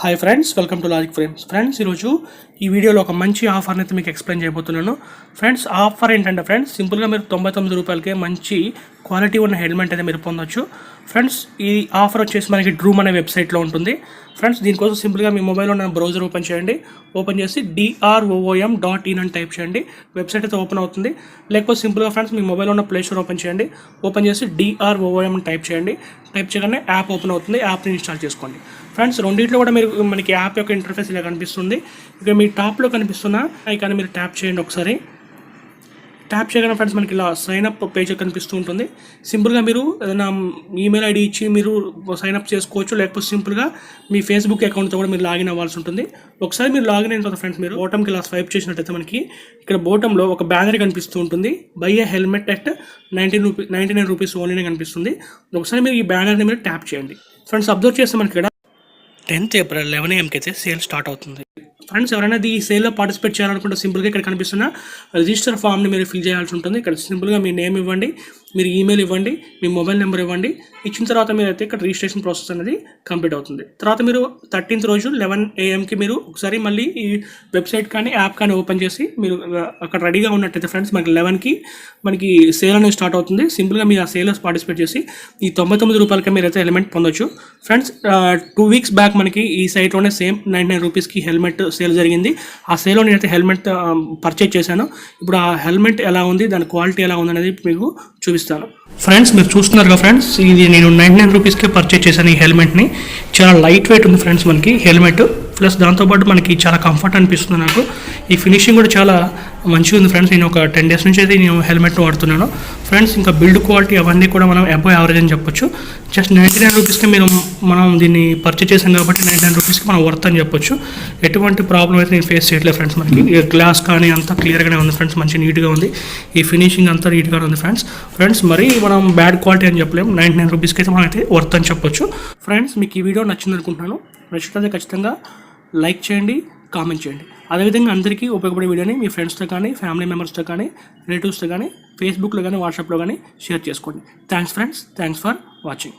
Hi friends, welcome to logic frames. Friends, ఈరోజు ఈ వీడియోలో ఒక మంచి ఆఫర్ని అయితే మీకు ఎక్స్ప్లెయిన్ చేయబోతున్నాను. ఫ్రెండ్స్, ఆఫర్ ఏంటంటే ఫ్రెండ్స్ సింపుల్గా మీరు 99 రూపాయలకే మంచి క్వాలిటీ ఉన్న హెల్మెట్ అయితే మీరు పొందొచ్చు. ఫ్రెండ్స్, ఈ ఆఫర్ వచ్చేసి మనకి డ్రూమ్ అనే వెబ్సైట్లో ఉంటుంది. ఫ్రెండ్స్, దీనికోసం సింపుల్గా మీ మొబైల్లో ఉన్న బ్రౌజర్ ఓపెన్ చేయండి. ఓపెన్ చేసి droom.in అని టైప్ చేయండి. వెబ్సైట్ అయితే ఓపెన్ అవుతుంది. లేకపోతే సింపుల్గా ఫ్రెండ్స్ మీ మొబైల్లో ఉన్న ప్లే స్టోర్ ఓపెన్ చేయండి. ఓపెన్ చేసి droom అని టైప్ చేయండి. టైప్ చేయగానే యాప్ ఓపెన్ అవుతుంది. యాప్ని ఇన్స్టాల్ చేసుకోండి. ఫ్రెండ్స్, రెండింటిలో కూడా మీరు మనకి యాప్ యొక్క ఇంటర్ఫేస్ ఇలా కనిపిస్తుంది. ఇక మీ టాప్లో కనిపిస్తున్న ఐకాన్ మీరు ట్యాప్ చేయండి. ఒకసారి ట్యాప్ చేయగానే ఫ్రెండ్స్ మనకి ఇలా సైన్అప్ పేజ్ కనిపిస్తూ ఉంటుంది. సింపుల్గా మీరు ఏదైనా ఈమెయిల్ ఐడి ఇచ్చి మీరు సైన్అప్ చేసుకోవచ్చు. లేకపోతే సింపుల్గా మీ ఫేస్బుక్ అకౌంట్తో కూడా మీరు లాగిన్ అవ్వాల్సి ఉంటుంది. ఒకసారి మీరు లాగిన్ అయిన తర్వాత ఫ్రెండ్స్ మీరు బాటమ్కి ఇలా స్వైప్ చేసినట్టయితే మనకి ఇక్కడ బాటంలో ఒక బ్యానర్ కనిపిస్తూ ఉంటుంది. Buy a helmet at 99 rupees ఓన్లీనే కనిపిస్తుంది. ఒకసారి మీరు ఈ బ్యానర్ని మీరు ట్యాప్ చేయండి. ఫ్రెండ్స్, అబ్జర్వ్ చేస్తే మనకి ఇక్కడ 10th ఏప్రిల్ 11 AM అయితే సేల్ స్టార్ట్ అవుతుంది. ఫ్రెండ్స్, ఎవరైనా ఈ సేల్లో పార్టిసిపేట్ చేయాలనుకుంటే సింపుల్గా ఇక్కడ కనిపిస్తున్న రిజిస్టర్ ఫామ్ని మీరు ఫిల్ చేయాల్సి ఉంటుంది. ఇక్కడ సింపుల్గా మీ నేమ్ ఇవ్వండి, మీరు ఈమెయిల్ ఇవ్వండి, మీ మొబైల్ నెంబర్ ఇవ్వండి. ఇచ్చిన తర్వాత మీరు అయితే ఇక్కడ రిజిస్ట్రేషన్ ప్రాసెస్ అనేది కంప్లీట్ అవుతుంది. తర్వాత మీరు 13th రోజు 11 AM మీరు ఒకసారి మళ్ళీ ఈ వెబ్సైట్ కానీ యాప్ కానీ ఓపెన్ చేసి మీరు అక్కడ రెడీగా ఉన్నట్టయితే ఫ్రెండ్స్ మనకి 11కి మనకి సేల్ అనేది స్టార్ట్ అవుతుంది. సింపుల్గా మీరు ఆ సేల్లో పార్టిసిపేట్ చేసి ఈ 99 రూపాయలకి మీరు అయితే హెల్మెట్ పొందొచ్చు. ఫ్రెండ్స్, 2 weeks బ్యాక్ మనకి ఈ సైట్లోనే సేమ్ 99 రూపీస్కి హెల్మెట్ సేల్ జరిగింది. ఆ సేల్లో నేనైతే హెల్మెట్ పర్చేజ్ చేశాను. ఇప్పుడు ఆ హెల్మెట్ ఎలా ఉంది, దాని క్వాలిటీ ఎలా ఉంది అనేది మీకు చూపిస్తాను. ఫ్రెండ్స్, మీరు చూస్తున్నారు కదా ఫ్రెండ్స్, ఇది నేను 99 రూపీస్కే పర్చేజ్ చేశాను. ఈ హెల్మెట్ని చాలా లైట్ వెయిట్ ఉంది ఫ్రెండ్స్ మనకి హెల్మెట్. ప్లస్ దాంతోపాటు మనకి చాలా కంఫర్ట్ అనిపిస్తుంది. నాకు ఈ ఫినిషింగ్ కూడా చాలా మంచిగా ఉంది ఫ్రెండ్స్. నేను ఒక 10 days నుంచి అయితే నేను హెల్మెట్ వాడుతున్నాను. ఫ్రెండ్స్, ఇంకా బిల్డ్ క్వాలిటీ అవన్నీ కూడా మనం అబోవ్ యావరేజ్ అని చెప్పొచ్చు. జస్ట్ 99 రూపీస్కి మనం దీన్ని పర్చేజ్ చేసాం కాబట్టి 99 రూపీస్కి మనం వర్త్ అని చెప్పొచ్చు. ఎటువంటి ప్రాబ్లం అయితే నేను ఫేస్ చేయట్లేదు ఫ్రెండ్స్. మనకి గ్లాస్ కానీ అంతా క్లియర్గానే ఉంది ఫ్రెండ్స్. మంచి నీట్గా ఉంది. ఈ ఫినిషింగ్ అంతా నీట్గా ఉంది ఫ్రెండ్స్. మరి మనం బ్యాడ్ క్వాలిటీ అని చెప్పలేము. 99 రూపీస్కి అయితే మనం అయితే వర్త్ అని చెప్పొచ్చు. ఫ్రెండ్స్, మీకు ఈ వీడియో నచ్చింది అనుకుంటున్నాను. నచ్చితే ఖచ్చితంగా లైక్ చేయండి, కామెంట్ చేయండి. అదేవిధంగా అందరికీ ఉపయోగపడే వీడియోని మీ ఫ్రెండ్స్తో కానీ, ఫ్యామిలీ మెంబర్స్తో కానీ, రిలేటివ్స్తో కానీ, ఫేస్బుక్లో కానీ, వాట్సాప్లో కానీ షేర్ చేసుకోండి. Thanks friends, thanks for watching.